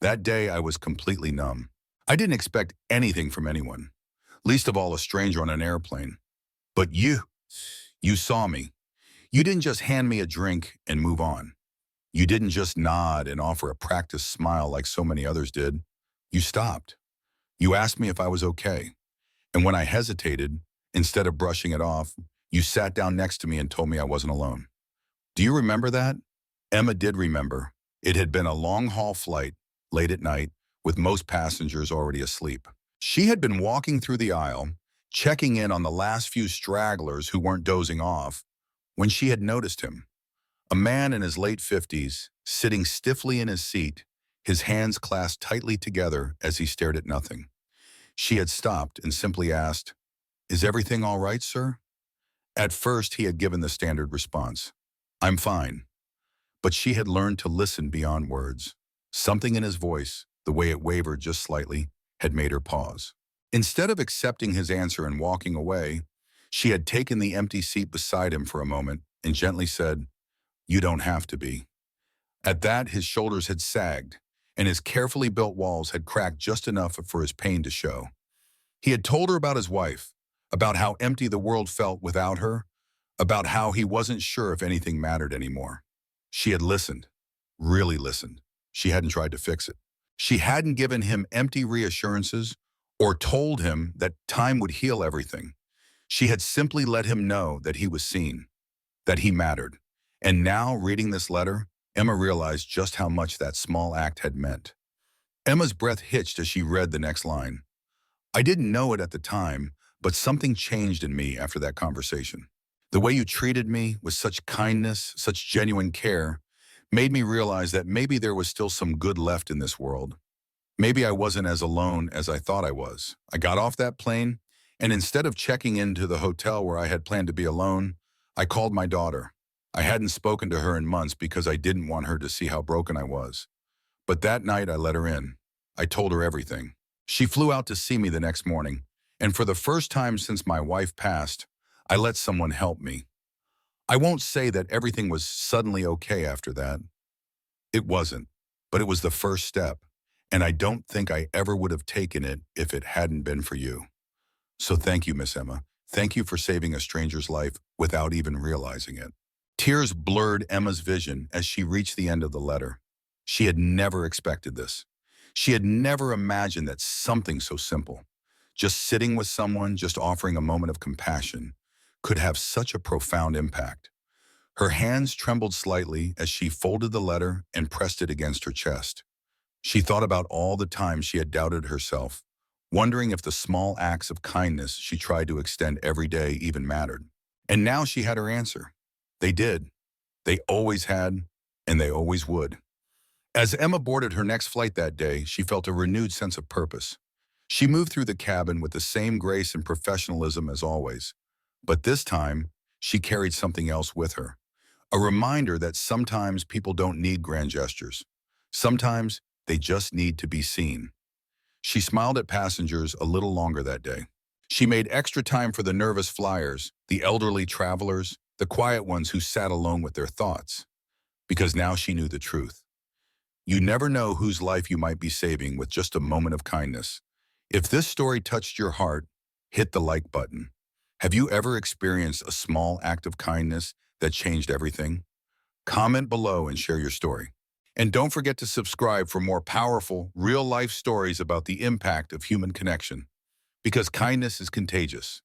That day, I was completely numb. I didn't expect anything from anyone, least of all a stranger on an airplane. But you saw me. You didn't just hand me a drink and move on. You didn't just nod and offer a practiced smile like so many others did. You stopped. You asked me if I was okay. And when I hesitated, instead of brushing it off, you sat down next to me and told me I wasn't alone. Do you remember that?" Emma did remember. It had been a long-haul flight, late at night, with most passengers already asleep. She had been walking through the aisle, checking in on the last few stragglers who weren't dozing off, when she had noticed him. A man in his late 50s, sitting stiffly in his seat, his hands clasped tightly together as he stared at nothing. She had stopped and simply asked, "Is everything all right, sir?" At first, he had given the standard response, "I'm fine." But she had learned to listen beyond words. Something in his voice, the way it wavered just slightly, had made her pause. Instead of accepting his answer and walking away, she had taken the empty seat beside him for a moment and gently said, "You don't have to be." At that, his shoulders had sagged, and his carefully built walls had cracked just enough for his pain to show. He had told her about his wife, about how empty the world felt without her, about how he wasn't sure if anything mattered anymore. She had listened, really listened. She hadn't tried to fix it. She hadn't given him empty reassurances or told him that time would heal everything. She had simply let him know that he was seen, that he mattered. And now, reading this letter, Emma realized just how much that small act had meant. Emma's breath hitched as she read the next line. "I didn't know it at the time, but something changed in me after that conversation. The way you treated me with such kindness, such genuine care, made me realize that maybe there was still some good left in this world. Maybe I wasn't as alone as I thought I was." I got off that plane, and instead of checking into the hotel where I had planned to be alone, I called my daughter. I hadn't spoken to her in months because I didn't want her to see how broken I was. But that night I let her in. I told her everything. She flew out to see me the next morning, and for the first time since my wife passed, I let someone help me. I won't say that everything was suddenly okay after that. It wasn't, but it was the first step, and I don't think I ever would have taken it if it hadn't been for you. So thank you, Miss Emma. Thank you for saving a stranger's life without even realizing it." Tears blurred Emma's vision as she reached the end of the letter. She had never expected this. She had never imagined that something so simple, just sitting with someone, just offering a moment of compassion, could have such a profound impact. Her hands trembled slightly as she folded the letter and pressed it against her chest. She thought about all the times she had doubted herself, wondering if the small acts of kindness she tried to extend every day even mattered. And now she had her answer. They did. They always had, and they always would. As Emma boarded her next flight that day, she felt a renewed sense of purpose. She moved through the cabin with the same grace and professionalism as always. But this time, she carried something else with her. A reminder that sometimes people don't need grand gestures. Sometimes they just need to be seen. She smiled at passengers a little longer that day. She made extra time for the nervous flyers, the elderly travelers, the quiet ones who sat alone with their thoughts. Because now she knew the truth. You never know whose life you might be saving with just a moment of kindness. If this story touched your heart, hit the like button. Have you ever experienced a small act of kindness that changed everything? Comment below and share your story. And don't forget to subscribe for more powerful, real-life stories about the impact of human connection. Because kindness is contagious,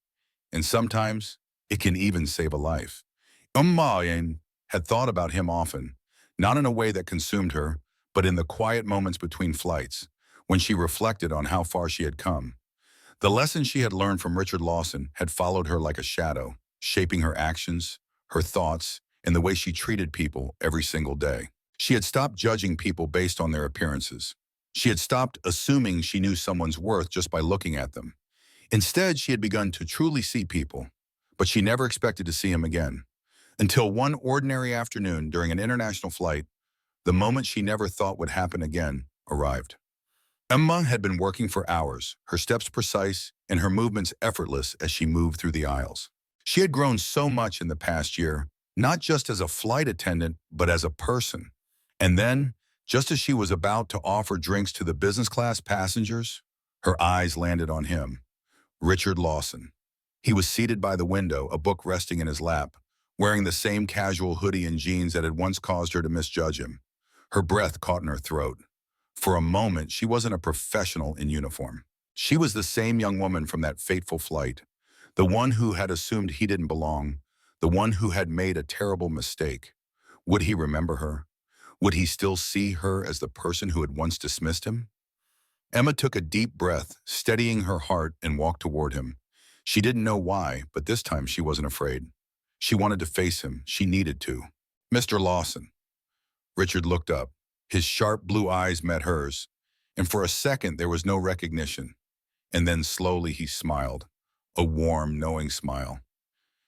and sometimes it can even save a life. Emma had thought about him often, not in a way that consumed her, but in the quiet moments between flights, when she reflected on how far she had come. The lessons she had learned from Richard Lawson had followed her like a shadow, shaping her actions, her thoughts, and the way she treated people every single day. She had stopped judging people based on their appearances. She had stopped assuming she knew someone's worth just by looking at them. Instead, she had begun to truly see people, but she never expected to see him again. Until one ordinary afternoon during an international flight, the moment she never thought would happen again arrived. Emma had been working for hours, her steps precise and her movements effortless as she moved through the aisles. She had grown so much in the past year, not just as a flight attendant, but as a person. And then, just as she was about to offer drinks to the business class passengers, her eyes landed on him, Richard Lawson. He was seated by the window, a book resting in his lap, wearing the same casual hoodie and jeans that had once caused her to misjudge him. Her breath caught in her throat. For a moment, she wasn't a professional in uniform. She was the same young woman from that fateful flight, the one who had assumed he didn't belong, the one who had made a terrible mistake. Would he remember her? Would he still see her as the person who had once dismissed him? Emma took a deep breath, steadying her heart, and walked toward him. She didn't know why, but this time she wasn't afraid. She wanted to face him. She needed to. "Mr. Lawson." Richard looked up. His sharp blue eyes met hers, and for a second there was no recognition. And then slowly he smiled, a warm, knowing smile.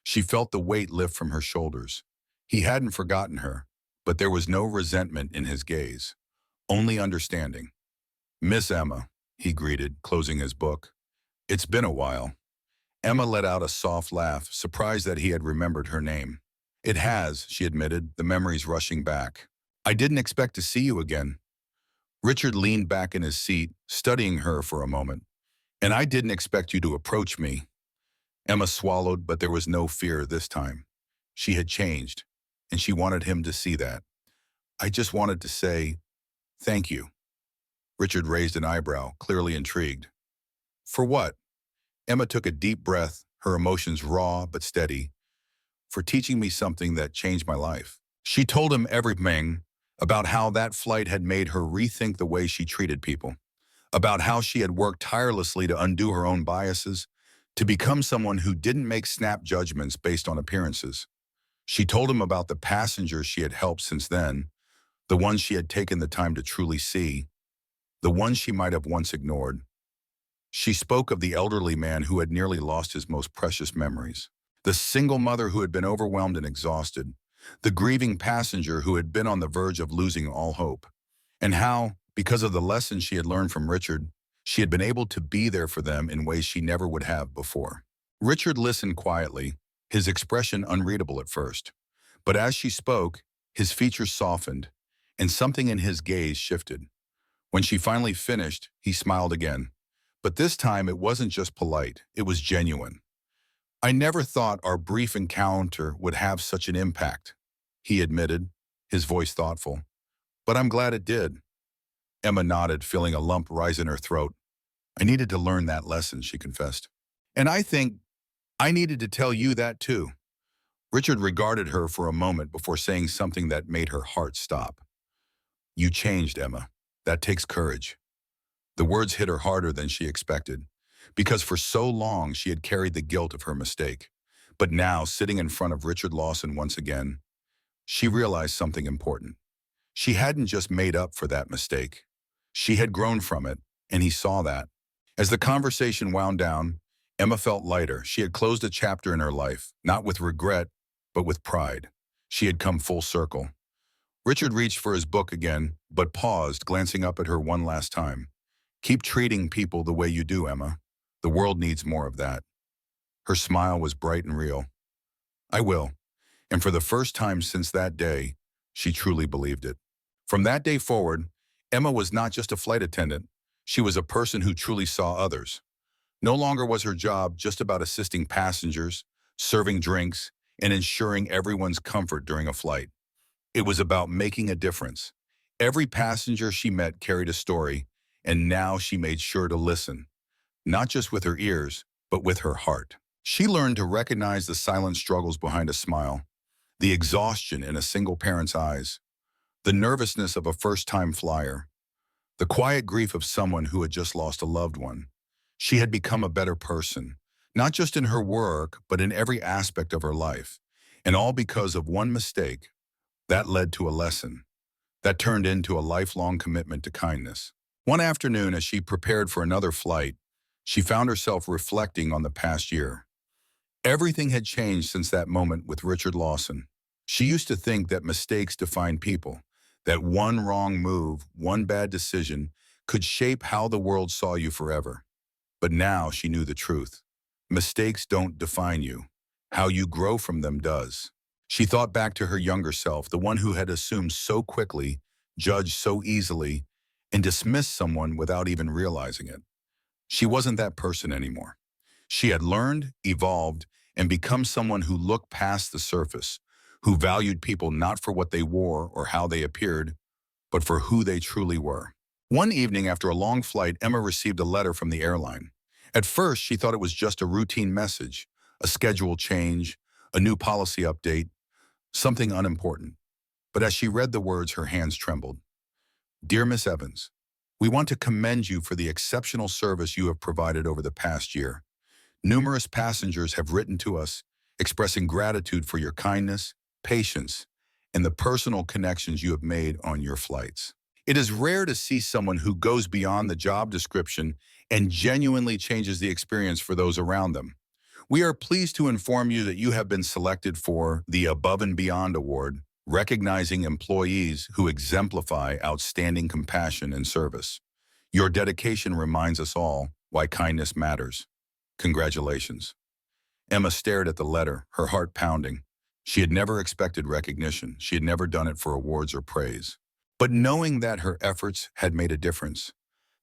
She felt the weight lift from her shoulders. He hadn't forgotten her, but there was no resentment in his gaze, only understanding. "Miss Emma," he greeted, closing his book. "It's been a while." Emma let out a soft laugh, surprised that he had remembered her name. "It has," she admitted, the memories rushing back. "I didn't expect to see you again." Richard leaned back in his seat, studying her for a moment. "And I didn't expect you to approach me." Emma swallowed, but there was no fear this time. She had changed, and she wanted him to see that. "I just wanted to say, thank you." Richard raised an eyebrow, clearly intrigued. "For what?" Emma took a deep breath, her emotions raw but steady. "For teaching me something that changed my life." She told him everything about how that flight had made her rethink the way she treated people, about how she had worked tirelessly to undo her own biases, to become someone who didn't make snap judgments based on appearances. She told him about the passengers she had helped since then, the ones she had taken the time to truly see, the ones she might have once ignored. She spoke of the elderly man who had nearly lost his most precious memories, the single mother who had been overwhelmed and exhausted, the grieving passenger who had been on the verge of losing all hope, and how, because of the lessons she had learned from Richard, she had been able to be there for them in ways she never would have before. Richard listened quietly, his expression unreadable at first. But as she spoke, his features softened, and something in his gaze shifted. When she finally finished, he smiled again. But this time it wasn't just polite, it was genuine. "I never thought our brief encounter would have such an impact," he admitted, his voice thoughtful. "But I'm glad it did." Emma nodded, feeling a lump rise in her throat. "I needed to learn that lesson," she confessed. "And I think I needed to tell you that too." Richard regarded her for a moment before saying something that made her heart stop. "You changed, Emma. That takes courage." The words hit her harder than she expected, because for so long she had carried the guilt of her mistake. But now, sitting in front of Richard Lawson once again, she realized something important. She hadn't just made up for that mistake. She had grown from it, and he saw that. As the conversation wound down, Emma felt lighter. She had closed a chapter in her life, not with regret, but with pride. She had come full circle. Richard reached for his book again, but paused, glancing up at her one last time. Keep treating people the way you do, Emma. The world needs more of that. Her smile was bright and real. I will. And for the first time since that day, she truly believed it. From that day forward, Emma was not just a flight attendant. She was a person who truly saw others. No longer was her job just about assisting passengers, serving drinks, and ensuring everyone's comfort during a flight. It was about making a difference. Every passenger she met carried a story, and now she made sure to listen, not just with her ears, but with her heart. She learned to recognize the silent struggles behind a smile, the exhaustion in a single parent's eyes, the nervousness of a first-time flyer, the quiet grief of someone who had just lost a loved one. She had become a better person, not just in her work, but in every aspect of her life, and all because of one mistake that led to a lesson that turned into a lifelong commitment to kindness. One afternoon, as she prepared for another flight, she found herself reflecting on the past year. Everything had changed since that moment with Richard Lawson. She used to think that mistakes defined people, that one wrong move, one bad decision, could shape how the world saw you forever. But now she knew the truth. Mistakes don't define you. How you grow from them does. She thought back to her younger self, the one who had assumed so quickly, judged so easily, and dismissed someone without even realizing it. She wasn't that person anymore. She had learned, evolved, and become someone who looked past the surface, who valued people not for what they wore or how they appeared, but for who they truly were. One evening after a long flight, Emma received a letter from the airline. At first, she thought it was just a routine message, a schedule change, a new policy update, something unimportant. But as she read the words, her hands trembled. Dear Miss Evans, we want to commend you for the exceptional service you have provided over the past year. Numerous passengers have written to us, expressing gratitude for your kindness, patience, and the personal connections you have made on your flights. It is rare to see someone who goes beyond the job description and genuinely changes the experience for those around them. We are pleased to inform you that you have been selected for the Above and Beyond Award, recognizing employees who exemplify outstanding compassion and service. Your dedication reminds us all why kindness matters. Congratulations. Emma stared at the letter, her heart pounding. She had never expected recognition. She had never done it for awards or praise. But knowing that her efforts had made a difference,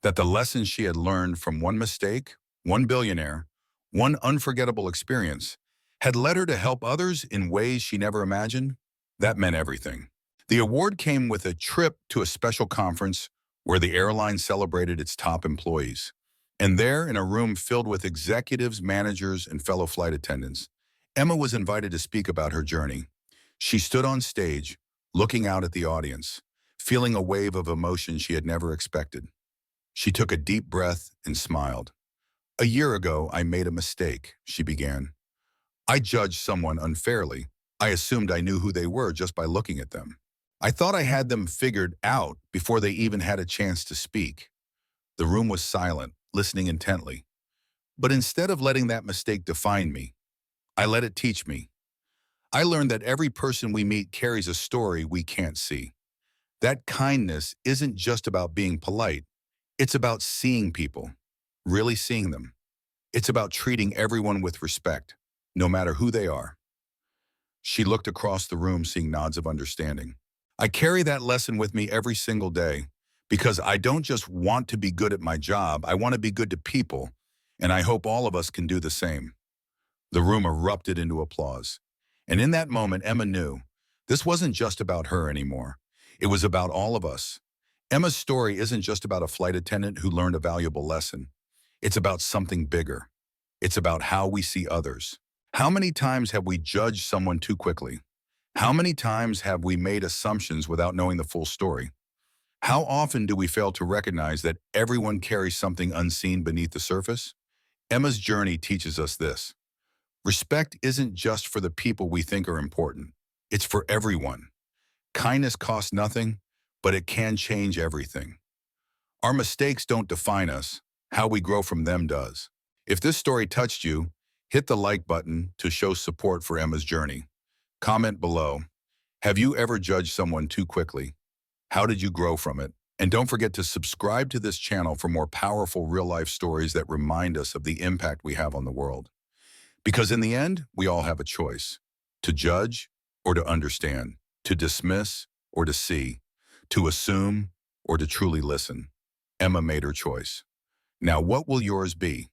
that the lessons she had learned from one mistake, one billionaire, one unforgettable experience, had led her to help others in ways she never imagined, that meant everything. The award came with a trip to a special conference where the airline celebrated its top employees. And there, in a room filled with executives, managers, and fellow flight attendants, Emma was invited to speak about her journey. She stood on stage, looking out at the audience, feeling a wave of emotion she had never expected. She took a deep breath and smiled. A year ago, I made a mistake, she began. I judged someone unfairly. I assumed I knew who they were just by looking at them. I thought I had them figured out before they even had a chance to speak. The room was silent, listening intently. But instead of letting that mistake define me, I let it teach me. I learned that every person we meet carries a story we can't see. That kindness isn't just about being polite. It's about seeing people, really seeing them. It's about treating everyone with respect, no matter who they are. She looked across the room, seeing nods of understanding. I carry that lesson with me every single day because I don't just want to be good at my job, I want to be good to people, and I hope all of us can do the same. The room erupted into applause. And in that moment, Emma knew this wasn't just about her anymore. It was about all of us. Emma's story isn't just about a flight attendant who learned a valuable lesson. It's about something bigger. It's about how we see others. How many times have we judged someone too quickly? How many times have we made assumptions without knowing the full story? How often do we fail to recognize that everyone carries something unseen beneath the surface? Emma's journey teaches us this. Respect isn't just for the people we think are important. It's for everyone. Kindness costs nothing, but it can change everything. Our mistakes don't define us. How we grow from them does. If this story touched you, hit the like button to show support for Emma's journey. Comment below. Have you ever judged someone too quickly? How did you grow from it? And don't forget to subscribe to this channel for more powerful real-life stories that remind us of the impact we have on the world. Because in the end, we all have a choice. To judge or to understand. To dismiss or to see. To assume or to truly listen. Emma made her choice. Now, what will yours be?